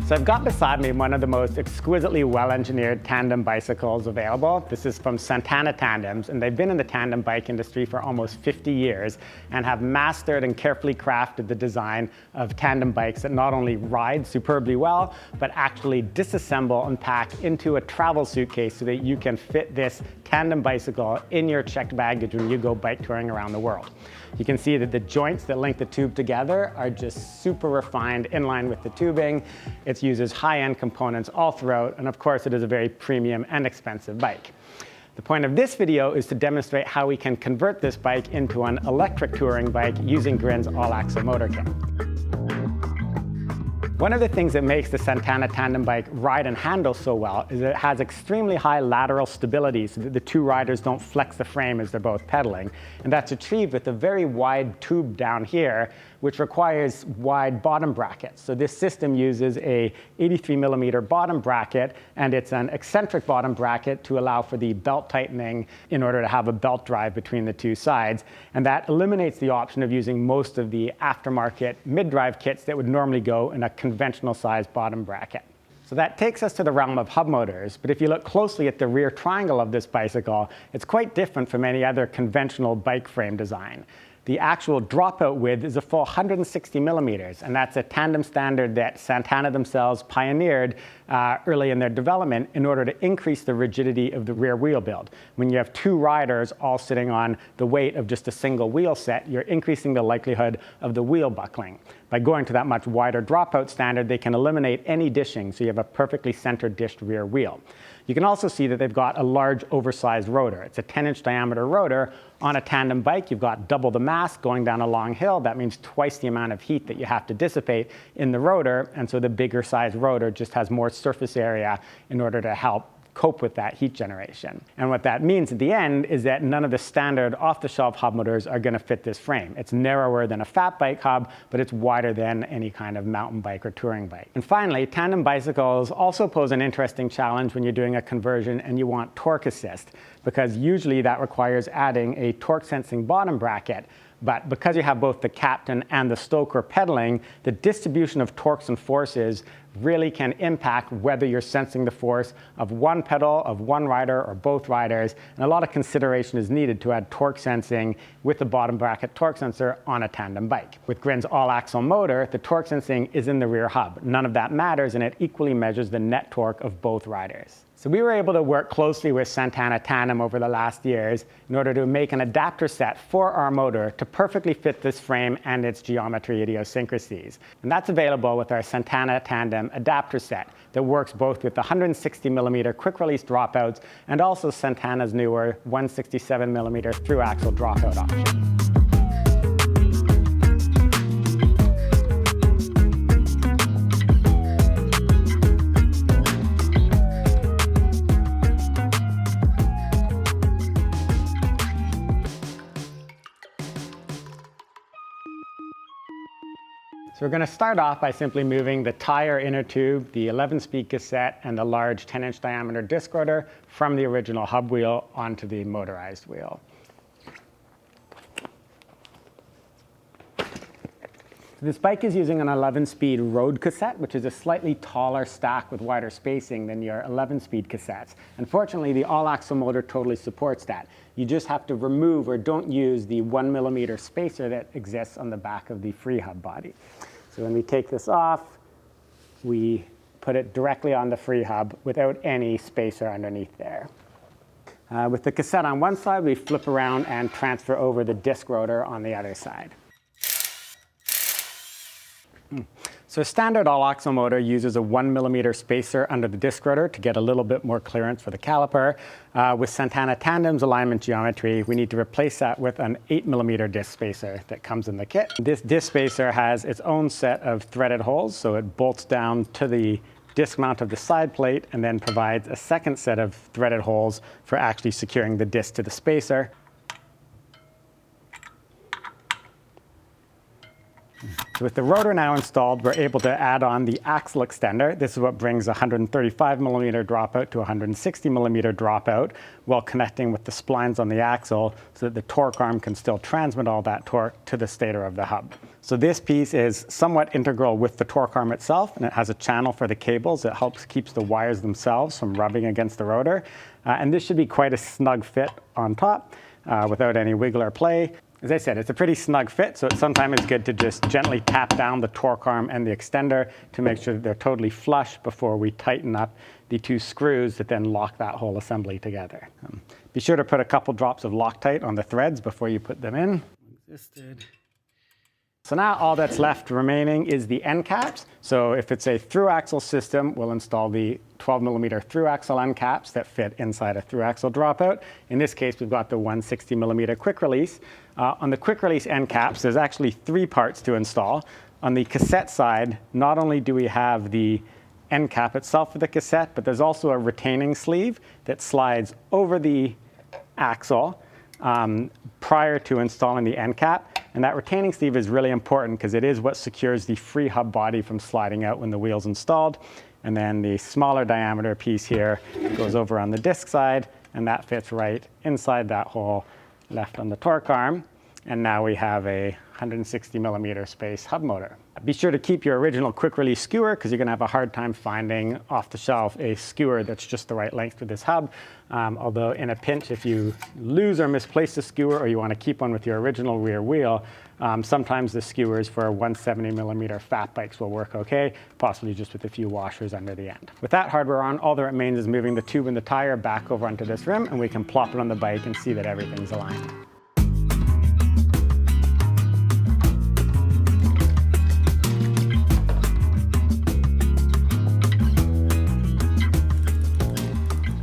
So I've got beside me one of the most exquisitely well-engineered tandem bicycles available. This is from Santana Tandems, and they've been in the tandem bike industry for almost 50 years and have mastered and carefully crafted the design of tandem bikes that not only ride superbly well, but actually disassemble and pack into a travel suitcase so that you can fit this tandem bicycle in your checked baggage when you go bike touring around the world. You can see that the joints that link the tube together are just super refined in line with the tubing. It uses high-end components all throughout, and of course it is a very premium and expensive bike. The point of this video is to demonstrate how we can convert this bike into an electric touring bike using Grin's all-axle motor kit. One of the things that makes the Santana Tandem bike ride and handle so well is that it has extremely high lateral stability so that the two riders don't flex the frame as they're both pedaling. And that's achieved with a very wide tube down here, which requires wide bottom brackets. So this system uses a 83mm bottom bracket, and it's an eccentric bottom bracket to allow for the belt tightening in order to have a belt drive between the two sides. And that eliminates the option of using most of the aftermarket mid-drive kits that would normally go in a conventional size bottom bracket. So that takes us to the realm of hub motors, but if you look closely at the rear triangle of this bicycle, it's quite different from any other conventional bike frame design. The actual dropout width is a full 160mm, and that's a tandem standard that Santana themselves pioneered early in their development in order to increase the rigidity of the rear wheel build. When you have two riders all sitting on the weight of just a single wheel set, you're increasing the likelihood of the wheel buckling. By going to that much wider dropout standard, they can eliminate any dishing, so you have a perfectly centered dished rear wheel. You can also see that they've got a large oversized rotor. It's a 10-inch diameter rotor. On a tandem bike, you've got double the mass going down a long hill. That means twice the amount of heat that you have to dissipate in the rotor, and so the bigger size rotor just has more surface area in order to help cope with that heat generation. And what that means at the end is that none of the standard off-the-shelf hub motors are going to fit this frame. It's narrower than a fat bike hub, but it's wider than any kind of mountain bike or touring bike. And finally, tandem bicycles also pose an interesting challenge when you're doing a conversion and you want torque assist, because usually that requires adding a torque sensing bottom bracket. But because you have both the captain and the stoker pedaling, the distribution of torques and forces really can impact whether you're sensing the force of one pedal, of one rider, or both riders. And a lot of consideration is needed to add torque sensing with the bottom bracket torque sensor on a tandem bike. With Grin's all-axle motor, the torque sensing is in the rear hub. None of that matters, and it equally measures the net torque of both riders. So we were able to work closely with Santana Tandem over the last years in order to make an adapter set for our motor to perfectly fit this frame and its geometry idiosyncrasies. And that's available with our Santana Tandem adapter set that works both with the 160mm quick release dropouts and also Santana's newer 167mm through axle dropout option. So we're going to start off by simply moving the tire inner tube, the 11-speed cassette, and the large 10-inch diameter disc rotor from the original hub wheel onto the motorized wheel. This bike is using an 11-speed road cassette, which is a slightly taller stack with wider spacing than your 11-speed cassettes. Unfortunately, the all-axle motor totally supports that. You just have to remove or don't use the 1mm spacer that exists on the back of the free hub body. So when we take this off, we put it directly on the free hub without any spacer underneath there. With the cassette on one side, we flip around and transfer over the disc rotor on the other side. So a standard all-axle motor uses a 1mm spacer under the disc rotor to get a little bit more clearance for the caliper. With Santana Tandem's alignment geometry, we need to replace that with an 8mm disc spacer that comes in the kit. This disc spacer has its own set of threaded holes, so it bolts down to the disc mount of the side plate and then provides a second set of threaded holes for actually securing the disc to the spacer. So with the rotor now installed, we're able to add on the axle extender. This is what brings a 135 millimeter dropout to 160 millimeter dropout while connecting with the splines on the axle so that the torque arm can still transmit all that torque to the stator of the hub. So this piece is somewhat integral with the torque arm itself, and it has a channel for the cables that keeps the wires themselves from rubbing against the rotor. And this should be quite a snug fit on top without any wiggle or play. As I said, it's a pretty snug fit, so sometimes it's good to just gently tap down the torque arm and the extender to make sure that they're totally flush before we tighten up the two screws that then lock that whole assembly together. Be sure to put a couple drops of Loctite on the threads before you put them in. So now all that's left remaining is the end caps. So if it's a through axle system, we'll install the 12 millimeter through axle end caps that fit inside a through axle dropout. In this case, we've got the 160 millimeter quick release. On the quick release end caps, there's actually 3 parts to install. On the cassette side, not only do we have the end cap itself for the cassette, but there's also a retaining sleeve that slides over the axle prior to installing the end cap. And that retaining sleeve is really important because it is what secures the free hub body from sliding out when the wheel's installed. And then the smaller diameter piece here goes over on the disc side, and that fits right inside that hole left on the torque arm. And now we have a 160 millimeter space hub motor. Be sure to keep your original quick release skewer because you're going to have a hard time finding off the shelf a skewer that's just the right length for this hub. Although in a pinch, if you lose or misplace a skewer or you want to keep one with your original rear wheel, sometimes the skewers for 170 millimeter fat bikes will work okay, possibly just with a few washers under the end. With that hardware on, all that remains is moving the tube and the tire back over onto this rim, and we can plop it on the bike and see that everything's aligned.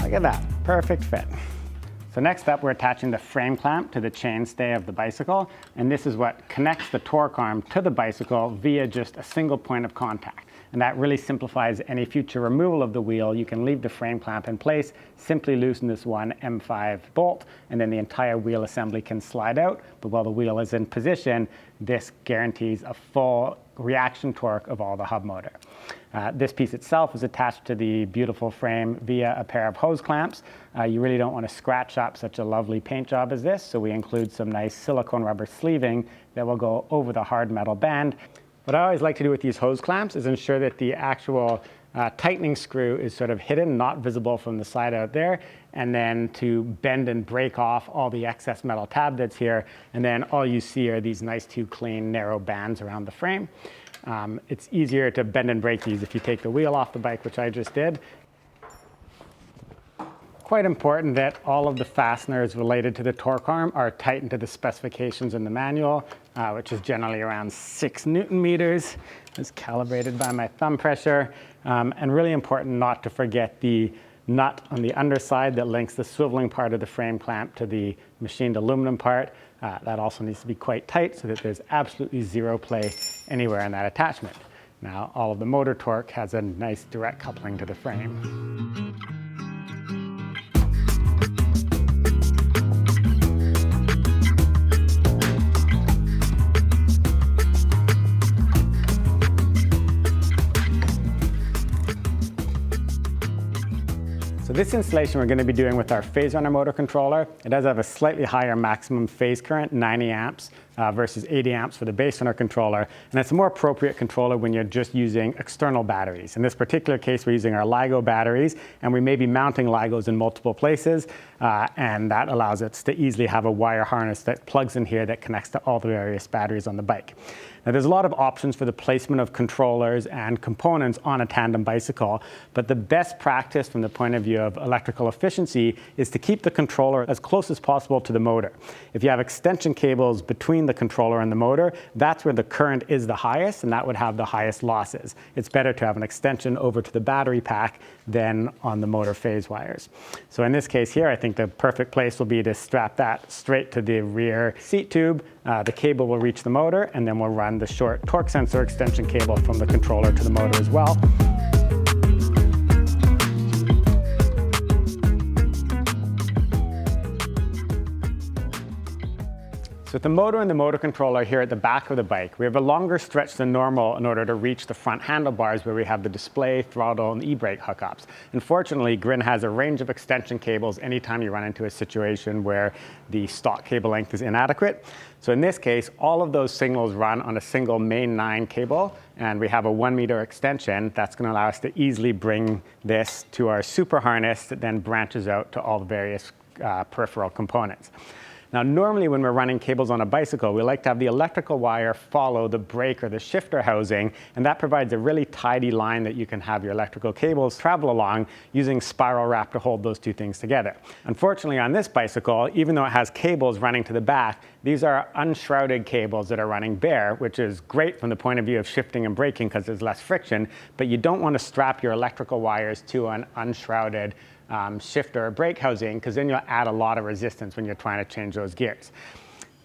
Look at that, perfect fit. So next up, we're attaching the frame clamp to the chainstay of the bicycle, and this is what connects the torque arm to the bicycle via just a single point of contact. And that really simplifies any future removal of the wheel. You can leave the frame clamp in place, simply loosen this one M5 bolt, and then the entire wheel assembly can slide out. But while the wheel is in position, this guarantees a full reaction torque of all the hub motor. This piece itself is attached to the beautiful frame via a pair of hose clamps. You really don't want to scratch up such a lovely paint job as this, so we include some nice silicone rubber sleeving that will go over the hard metal band. What I always like to do with these hose clamps is ensure that the actual tightening screw is sort of hidden, not visible from the side out there, and then to bend and break off all the excess metal tab that's here, and then all you see are these nice two clean narrow bands around the frame. It's easier to bend and break these if you take the wheel off the bike, which I just did. Quite important that all of the fasteners related to the torque arm are tightened to the specifications in the manual, which is generally around 6 Newton meters. It's calibrated by my thumb pressure. And really important not to forget the nut on the underside that links the swiveling part of the frame clamp to the machined aluminum part. That also needs to be quite tight so that there's absolutely zero play anywhere in that attachment. Now, all of the motor torque has a nice direct coupling to the frame. So this installation we're going to be doing with our phase runner motor controller. It does have a slightly higher maximum phase current, 90 amps versus 80 amps for the base runner controller. And it's a more appropriate controller when you're just using external batteries. In this particular case, we're using our LiGo batteries, and we may be mounting LiGos in multiple places. And that allows us to easily have a wire harness that plugs in here that connects to all the various batteries on the bike. Now, there's a lot of options for the placement of controllers and components on a tandem bicycle, but the best practice from the point of view of electrical efficiency is to keep the controller as close as possible to the motor. If you have extension cables between the controller and the motor, that's where the current is the highest, and that would have the highest losses. It's better to have an extension over to the battery pack than on the motor phase wires. So in this case here, I think the perfect place will be to strap that straight to the rear seat tube. The cable will reach the motor, and then we'll run the short torque sensor extension cable from the controller to the motor as well. So So with the motor and the motor controller here at the back of the bike, we have a longer stretch than normal in order to reach the front handlebars where we have the display, throttle, and e-brake hookups. Unfortunately, Grin has a range of extension cables anytime you run into a situation where the stock cable length is inadequate. So in this case, all of those signals run on a single main 9 cable, and we have a 1 meter extension that's going to allow us to easily bring this to our super harness that then branches out to all the various peripheral components. Now, normally when we're running cables on a bicycle, we like to have the electrical wire follow the brake or the shifter housing, and that provides a really tidy line that you can have your electrical cables travel along using spiral wrap to hold those two things together. Unfortunately, on this bicycle, even though it has cables running to the back, these are unshrouded cables that are running bare, which is great from the point of view of shifting and braking because there's less friction, but you don't want to strap your electrical wires to an unshrouded shifter or brake housing, because then you'll add a lot of resistance when you're trying to change those gears.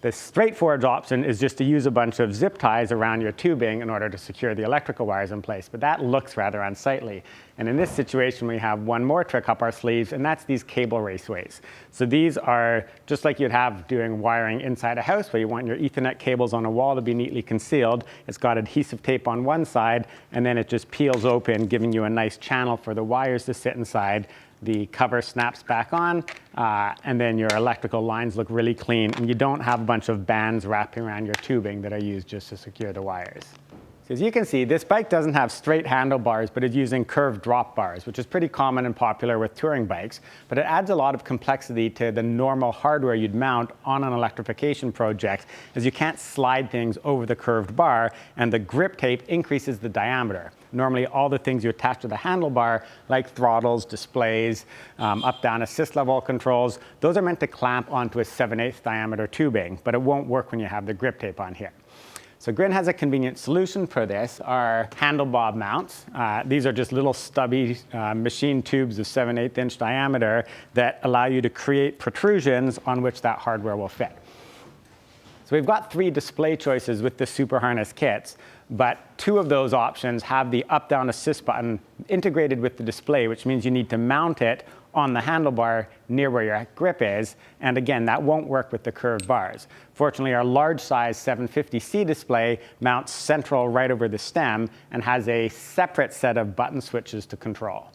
The straightforward option is just to use a bunch of zip ties around your tubing in order to secure the electrical wires in place, but that looks rather unsightly. And in this situation, we have one more trick up our sleeves, and that's these cable raceways. So these are just like you'd have doing wiring inside a house, where you want your Ethernet cables on a wall to be neatly concealed. It's got adhesive tape on one side, and then it just peels open, giving you a nice channel for the wires to sit inside. The cover snaps back on, and then your electrical lines look really clean, and you don't have a bunch of bands wrapping around your tubing that are used just to secure the wires. So as you can see, this bike doesn't have straight handlebars, but it's using curved drop bars, which is pretty common and popular with touring bikes, but it adds a lot of complexity to the normal hardware you'd mount on an electrification project, as you can't slide things over the curved bar, and the grip tape increases the diameter. Normally, all the things you attach to the handlebar, like throttles, displays, up-down assist level controls, those are meant to clamp onto a 7/8 diameter tubing, but it won't work when you have the grip tape on here. So Grin has a convenient solution for this, are handlebar mounts. These are just little stubby machine tubes of 7/8 inch diameter that allow you to create protrusions on which that hardware will fit. So we've got 3 display choices with the super harness kits, but 2 of those options have the up-down assist button integrated with the display, which means you need to mount it on the handlebar near where your grip is, and again, that won't work with the curved bars. Fortunately, our large size 750C display mounts central right over the stem and has a separate set of button switches to control.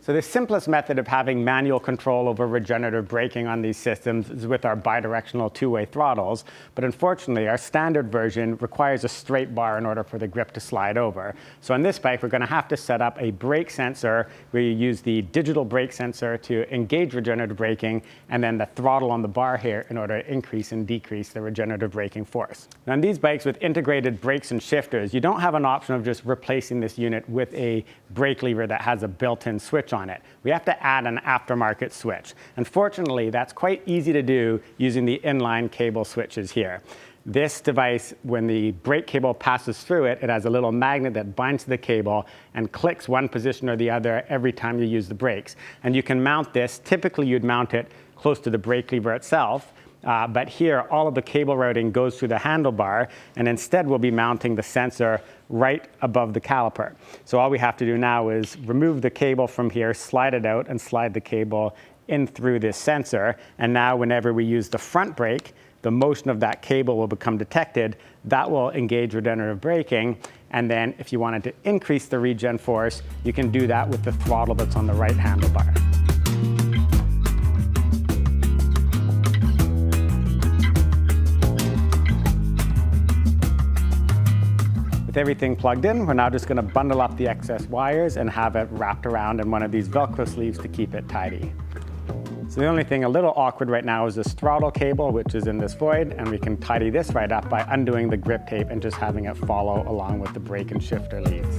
So the simplest method of having manual control over regenerative braking on these systems is with our bidirectional 2-way throttles, but unfortunately our standard version requires a straight bar in order for the grip to slide over. So on this bike, we're going to have to set up a brake sensor where you use the digital brake sensor to engage regenerative braking, and then the throttle on the bar here in order to increase and decrease the regenerative braking force. Now on these bikes with integrated brakes and shifters, you don't have an option of just replacing this unit with a brake lever that has a built-in switch on it. We have to add an aftermarket switch. Unfortunately, that's quite easy to do using the inline cable switches here. This device, when the brake cable passes through it, it has a little magnet that binds to the cable and clicks one position or the other every time you use the brakes. And you can mount this. Typically, you'd mount it close to the brake lever itself. But here, all of the cable routing goes through the handlebar, and instead we'll be mounting the sensor right above the caliper. So all we have to do now is remove the cable from here, slide it out, and slide the cable in through this sensor. And now whenever we use the front brake, the motion of that cable will become detected. That will engage regenerative braking. And then if you wanted to increase the regen force, you can do that with the throttle that's on the right handlebar. With everything plugged in, we're now just going to bundle up the excess wires and have it wrapped around in one of these Velcro sleeves to keep it tidy. So the only thing a little awkward right now is this throttle cable, which is in this void, and we can tidy this right up by undoing the grip tape and just having it follow along with the brake and shifter leads.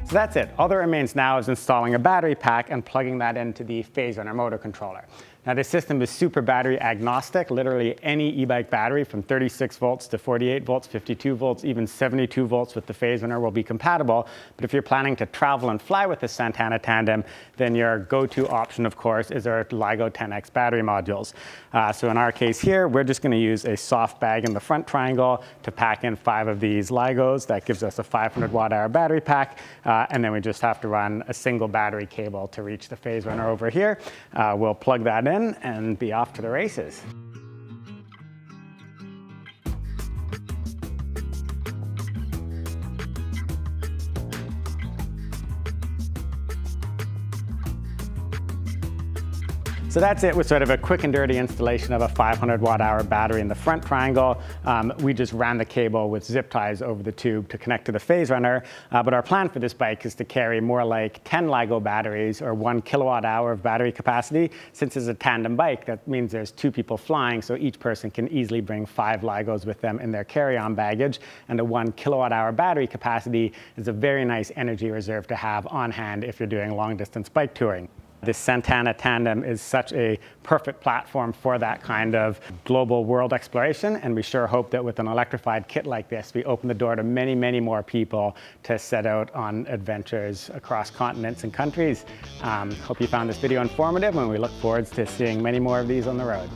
So that's it. All that remains now is installing a battery pack and plugging that into the phase runner motor controller. Now this system is super battery agnostic, literally any e-bike battery from 36 volts to 48 volts, 52 volts, even 72 volts with the phase runner will be compatible. But if you're planning to travel and fly with the Santana Tandem, then your go-to option, of course, is our LiGo 10X battery modules. So in our case here, we're just going to use a soft bag in the front triangle to pack in 5 of these LiGos. That gives us a 500 watt-hour battery pack, and then we just have to run a single battery cable to reach the phase runner over here. We'll plug that in and be off to the races. So that's it with sort of a quick and dirty installation of a 500 watt-hour battery in the front triangle. We just ran the cable with zip ties over the tube to connect to the phase runner. But our plan for this bike is to carry more like 10 LiGo batteries or 1 kilowatt-hour of battery capacity. Since it's a tandem bike, that means there's 2 people flying, so each person can easily bring 5 LiGos with them in their carry-on baggage. And the 1 kilowatt-hour battery capacity is a very nice energy reserve to have on hand if you're doing long-distance bike touring. This Santana Tandem is such a perfect platform for that kind of global world exploration, and we sure hope that with an electrified kit like this, we open the door to many, many more people to set out on adventures across continents and countries. Hope you found this video informative, and we look forward to seeing many more of these on the road.